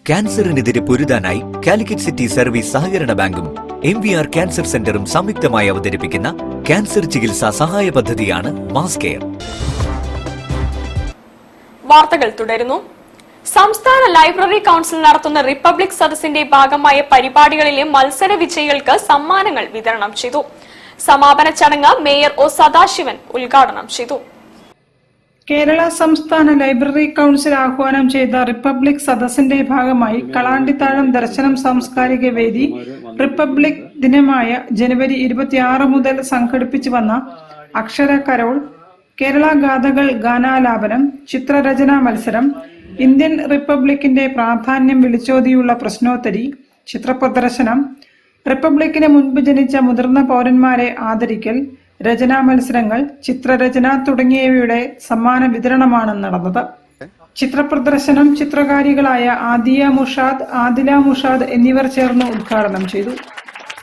ക്യാൻസറിനെതിരെ പൊരുതാനായി Calicut city service സഹകരണ ബാങ്കും MVR cancer സെന്ററും സംയുക്തമായി അവതരിപ്പിക്കുന്ന ക്യാൻസർ ചികിത്സാ സഹായ പദ്ധതിയാണ് മാസ് കെയർ. വാർത്തകൾ തുടരുന്നു. സംസ്ഥാന ലൈബ്രറി കൌൺസിൽ നടത്തുന്ന റിപ്പബ്ലിക് സദസ്സിന്റെ ഭാഗമായ പരിപാടികളിലെ മത്സര വിജയികൾക്ക് സമ്മാനങ്ങൾ വിതരണം ചെയ്തു. സമാപന ചടങ്ങ് മേയർ ഒ സദാശിവൻ ഉദ്ഘാടനം ചെയ്തു. കേരള സംസ്ഥാന ലൈബ്രറി കൌൺസിൽ ആഹ്വാനം ചെയ്ത റിപ്പബ്ലിക് സദസ്സിന്റെ ഭാഗമായി കളാണ്ടിത്താഴം ദർശനം സാംസ്കാരിക വേദി റിപ്പബ്ലിക് ദിനമായ ജനുവരി 26 മുതൽ സംഘടിപ്പിച്ചു വന്ന അക്ഷര കരോൾ, കേരള ഗാഥകൾ ഗാനാലാപനം, ചിത്രരചനാ മത്സരം, ഇന്ത്യൻ റിപ്പബ്ലിക്കിന്റെ പ്രാധാന്യം വിളിച്ചോതിയുള്ള പ്രശ്നോത്തരി, ചിത്രപ്രദർശനം, റിപ്പബ്ലിക്കിന് മുൻപ് ജനിച്ച മുതിർന്ന പൗരന്മാരെ ആദരിക്കൽ, രചനാ മത്സരങ്ങൾ, ചിത്രരചന തുടങ്ങിയവയുടെ സമ്മാന വിതരണമാണ് നടന്നത്. ചിത്രപ്രദർശനം ചിത്രകാരികളായ ആദിയ മുഷാദ്, ആദില മുഷാദ് എന്നിവർ ചേർന്ന് ഉദ്ഘാടനം ചെയ്തു.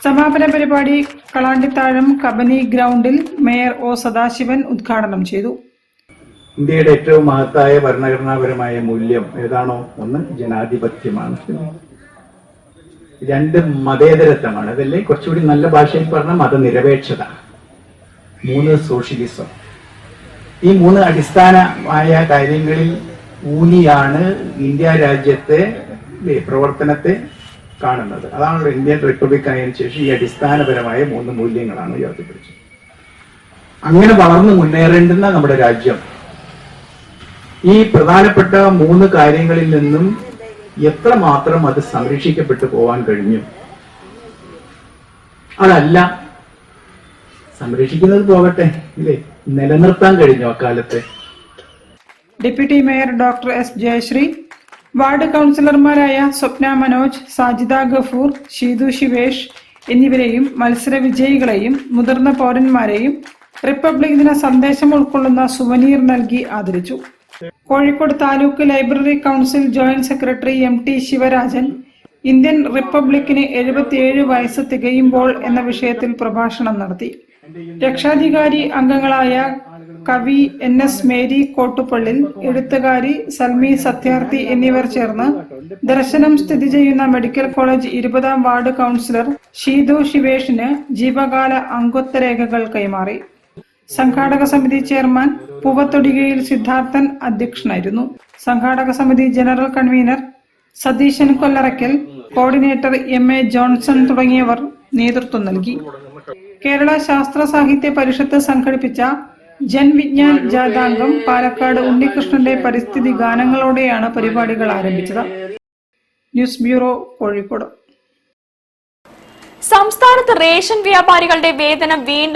സമാപന പരിപാടി കളാണ്ടിത്താഴം കബനി ഗ്രൗണ്ടിൽ മേയർ ഒ സദാശിവൻ ഉദ്ഘാടനം ചെയ്തു. ഇന്ത്യയുടെ ഏറ്റവും മഹത്തായ ഭരണഘടനാപരമായ മൂല്യം ഏതാണോ? ഒന്ന് ജനാധിപത്യമാണ്, രണ്ട് മതേതരത്വമാണ്, അതല്ലേ കുറച്ചുകൂടി നല്ല ഭാഷയിൽ പറഞ്ഞ മതനിരപേക്ഷത, മൂന്ന് സോഷ്യലിസം. ഈ മൂന്ന് അടിസ്ഥാനമായ കാര്യങ്ങളിൽ ഊന്നിയാണ് ഇന്ത്യ രാജ്യത്തെ പ്രവർത്തനത്തെ കാണുന്നത്. അതാണല്ലോ ഇന്ത്യൻ റിപ്പബ്ലിക് ആയതിനു ശേഷം ഈ അടിസ്ഥാനപരമായ മൂന്ന് മൂല്യങ്ങളാണ് ഉയർത്തിപ്പിടിച്ചത്. അങ്ങനെ വളർന്നു മുന്നേറേണ്ടുന്ന നമ്മുടെ രാജ്യം ഈ പ്രധാനപ്പെട്ട മൂന്ന് കാര്യങ്ങളിൽ നിന്നും എത്രമാത്രം അത് സംരക്ഷിക്കപ്പെട്ടു പോവാൻ കഴിഞ്ഞു? അതല്ല, സംരക്ഷിക്കുന്നത് പോകട്ടെ, ഇല്ലേ, നിലനിർത്താൻ കഴിഞ്ഞു അക്കാലത്തെ. Deputy mayor doctor S Jayasree, ward കൗൺസിലർമാരായ സ്വപ്ന മനോജ്, സാജിദ ഗഫൂർ, ഷീതു ശിവേഷ് എന്നിവരെയും മത്സര വിജയികളെയും മുതിർന്ന പൗരന്മാരെയും റിപ്പബ്ലിക് ദിന സന്ദേശം ഉൾക്കൊള്ളുന്ന സുവനീർ നൽകി ആദരിച്ചു. Kozhikode taluk library council joint secretary MT Sivarajan Indian റിപ്പബ്ലിക്കിന് 77 വയസ്സ് തികയുമ്പോൾ എന്ന വിഷയത്തിൽ പ്രഭാഷണം നടത്തി. രക്ഷാധികാരി അംഗങ്ങളായ കവി NS മേരി കോട്ടുപള്ളിൽ, എഴുത്തുകാരി സൽമി സത്യാർത്ഥി എന്നിവർ ചേർന്ന് ദർശനം സ്ഥിതി ചെയ്യുന്ന മെഡിക്കൽ കോളേജ് 20ാം വാർഡ് കൗൺസിലർ ഷീതു ശിവേഷിന് ജീവകാല അംഗത്വരേഖകൾ കൈമാറി. സംഘാടക സമിതി ചെയർമാൻ പൂവത്തൊടികയിൽ സിദ്ധാർത്ഥൻ അധ്യക്ഷനായിരുന്നു. സംഘാടക സമിതി general convener Satheesan Kollarakkal, coordinator MA Johnson തുടങ്ങിയവർ നേതൃത്വം നൽകി. കേരള ശാസ്ത്ര സാഹിത്യ പരിഷത്ത് സംഘടിപ്പിച്ച ജൻവിജ്ഞാൻ ജാഥാംഗം പാലക്കാട് ഉണ്ണികൃഷ്ണന്റെ പരിസ്ഥിതി ഗാനങ്ങളോടെയാണ് പരിപാടികൾ ആരംഭിച്ചത്. News bureau, Kozhikode. സംസ്ഥാനത്ത് റേഷൻ വ്യാപാരികളുടെ വേതനം വീണ്ടും